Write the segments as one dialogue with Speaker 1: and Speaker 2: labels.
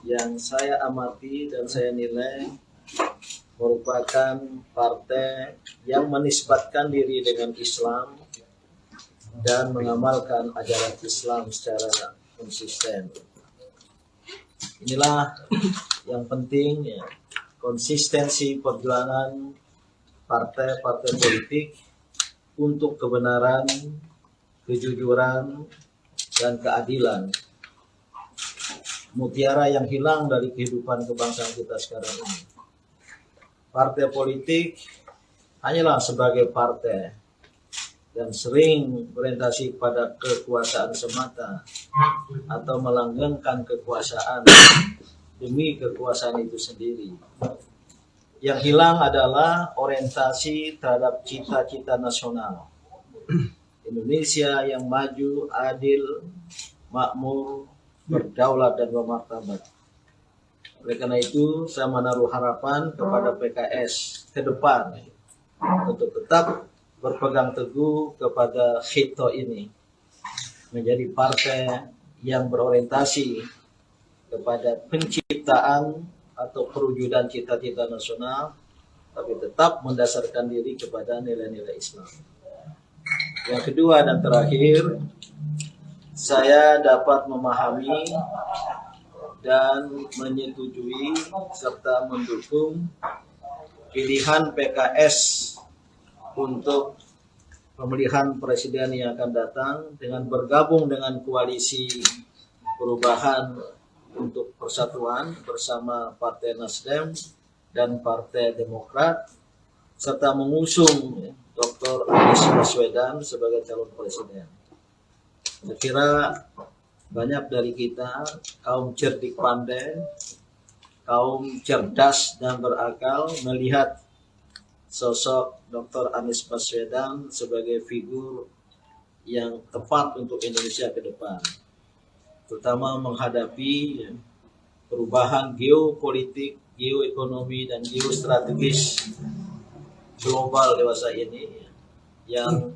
Speaker 1: yang saya amati dan saya nilai merupakan partai yang menisbatkan diri dengan Islam dan mengamalkan ajaran Islam secara konsisten. Inilah yang penting ya, konsistensi perjuangan partai-partai politik untuk kebenaran, kejujuran, dan keadilan. Mutiara yang hilang dari kehidupan kebangsaan kita sekarang ini. Partai politik hanyalah sebagai partai dan sering berorientasi pada kekuasaan semata atau melanggengkan kekuasaan demi kekuasaan itu sendiri. Yang hilang adalah orientasi terhadap cita-cita nasional. Indonesia yang maju, adil, makmur, berdaulat dan bermartabat. Oleh karena itu, saya menaruh harapan kepada PKS ke depan untuk tetap berpegang teguh kepada khito ini, menjadi partai yang berorientasi kepada penciptaan atau perwujudan cita-cita nasional, tapi tetap mendasarkan diri kepada nilai-nilai Islam. Yang kedua dan terakhir, saya dapat memahami dan menyetujui serta mendukung pilihan PKS untuk pemilihan presiden yang akan datang dengan bergabung dengan koalisi perubahan untuk persatuan bersama Partai Nasdem dan Partai Demokrat, serta mengusung Dr. Anies Baswedan sebagai calon presiden. Saya kira banyak dari kita, kaum cerdik pandai, kaum cerdas dan berakal, melihat sosok Dr. Anies Baswedan sebagai figur yang tepat untuk Indonesia ke depan, terutama menghadapi perubahan geopolitik, geoekonomi, dan geostrategis global dewasa ini, yang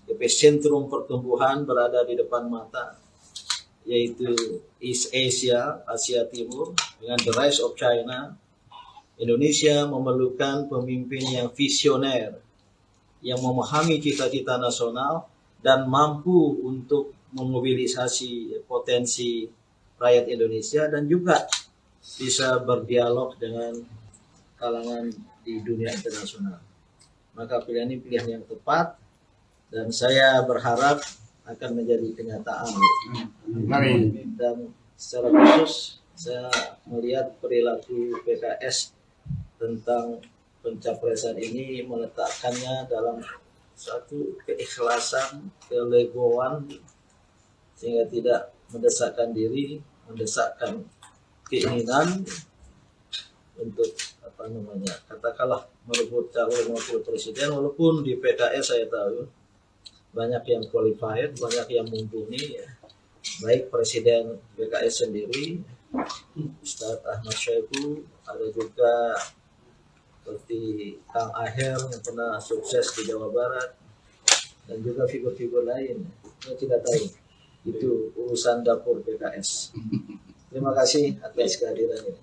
Speaker 1: epicentrum pertumbuhan berada di depan mata, yaitu East Asia, Asia Timur, dengan the rise of China. Indonesia memerlukan pemimpin yang visioner, yang memahami cita-cita nasional dan mampu untuk memobilisasi potensi rakyat Indonesia dan juga bisa berdialog dengan kalangan di dunia internasional. Maka pilihan ini pilihan yang tepat dan saya berharap akan menjadi kenyataan. Amin. Dan secara khusus saya melihat perilaku PKS tentang pencapresan ini meletakkannya dalam satu keikhlasan, kelegoan, sehingga tidak mendesakkan diri, mendesakkan keinginan untuk katakanlah merebut calon wakil presiden. Walaupun di PKS saya tahu banyak yang qualified, banyak yang mumpuni, ya. Baik Presiden PKS sendiri, Ustadz Ahmad Syaiqo, ada juga seperti Kang Aher yang pernah sukses di Jawa Barat, dan juga figur-figur lain. Saya tidak tahu, itu urusan dapur PKS. Terima kasih atas kehadirannya.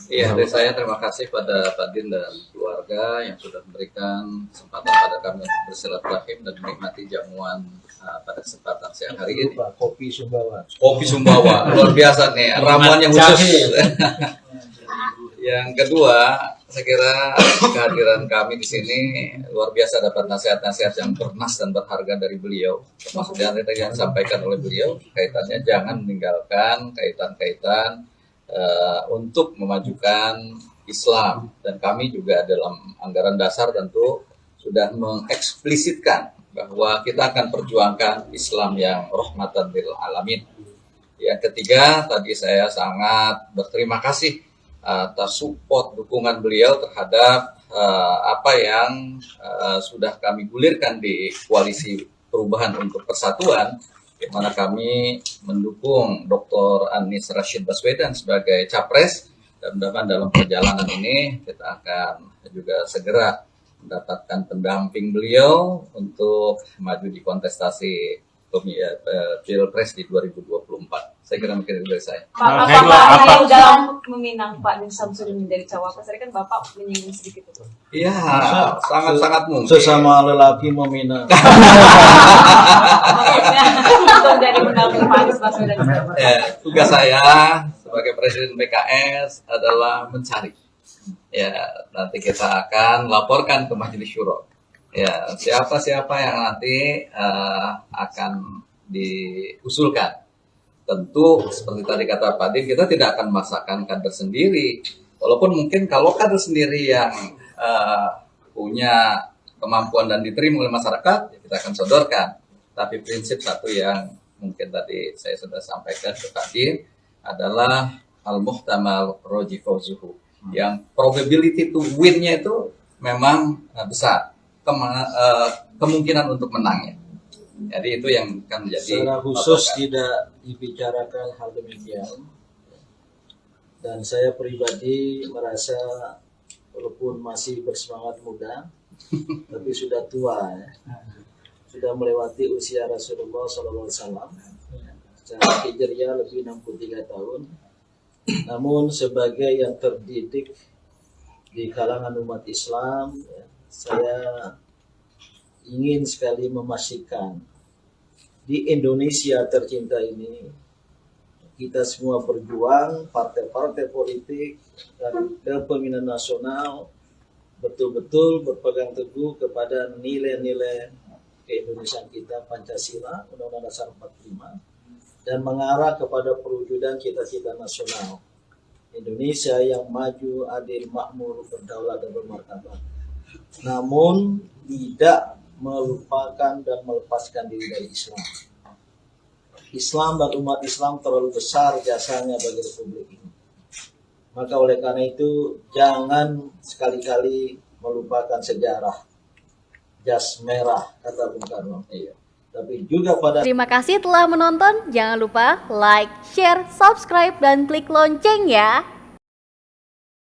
Speaker 2: Iya, dari saya terima kasih pada Pak Din dan keluarga yang sudah memberikan kesempatan pada kami untuk bersilaturahim dan menikmati jamuan pada kesempatan siang hari ini.
Speaker 1: Kopi Sumbawa.
Speaker 2: Kopi Sumbawa, luar biasa nih, ramuannya khusus. Yang kedua, saya kira kehadiran kami di sini luar biasa, dapat nasihat-nasihat yang bernas dan berharga dari beliau. Termasuk yang disampaikan oleh beliau, kaitannya jangan meninggalkan kaitan-kaitan untuk memajukan Islam. Dan kami juga dalam anggaran dasar tentu sudah mengeksplisitkan bahwa kita akan perjuangkan Islam yang rahmatan lil alamin. Yang ketiga, tadi saya sangat berterima kasih atas support dukungan beliau terhadap apa yang sudah kami gulirkan di koalisi perubahan untuk persatuan, di mana kami mendukung Dr. Anies Rashid Baswedan sebagai capres, dan mudah-mudahan dalam perjalanan ini kita akan juga segera mendapatkan pendamping beliau untuk maju di kontestasi Pilpres di 2024. Saya kira mungkin itu dari saya.
Speaker 3: Apakah yang dalam meminang Pak Din Samsudin menjadi cawapres? Tadi kan Bapak menyinggung sedikit itu.
Speaker 2: Iya, sangat-sangat mungkin.
Speaker 1: Sesama lelaki meminang.
Speaker 3: Untuk jadi pendamping Pak Anies Baswedan.
Speaker 2: Tugas saya sebagai Presiden PKS adalah mencari. Ya, nanti kita akan laporkan ke Majelis Syuro. Ya, siapa-siapa yang nanti akan diusulkan. Tentu seperti tadi kata Pak Din, kita tidak akan memaksakan kader sendiri. Walaupun mungkin kalau kader sendiri yang punya kemampuan dan diterima oleh masyarakat, ya kita akan sodorkan. Tapi prinsip satu yang mungkin tadi saya sudah sampaikan ke Pak Din adalah al-muhtamal roji fauzuhu. Yang probability to win-nya itu memang besar. Kemungkinan untuk menangnya. Jadi itu yang akan menjadi
Speaker 1: Secara khusus tidak dibicarakan hal demikian. Dan saya pribadi merasa walaupun masih bersemangat muda, tapi sudah tua ya. Sudah melewati usia Rasulullah SAW. Secara hijriah lebih 63 tahun. Namun sebagai yang terdidik di kalangan umat Islam, ya, saya ingin sekali memastikan di Indonesia tercinta ini kita semua berjuang, partai-partai politik dan kepemimpinan nasional betul-betul berpegang teguh kepada nilai-nilai keindonesiaan kita, Pancasila, Undang-Undang Dasar 45, dan mengarah kepada perwujudan cita-cita nasional Indonesia yang maju, adil, makmur, berdaulat dan bermartabat. Namun tidak melupakan dan melepaskan diri dari Islam. Islam dan umat Islam terlalu besar jasanya bagi Republik ini. Maka oleh karena itu jangan sekali-kali melupakan sejarah jas merah, kata Bung Karno. Iya. Tapi juga pada
Speaker 4: Terima kasih telah menonton. Jangan lupa like, share, subscribe, dan klik lonceng ya.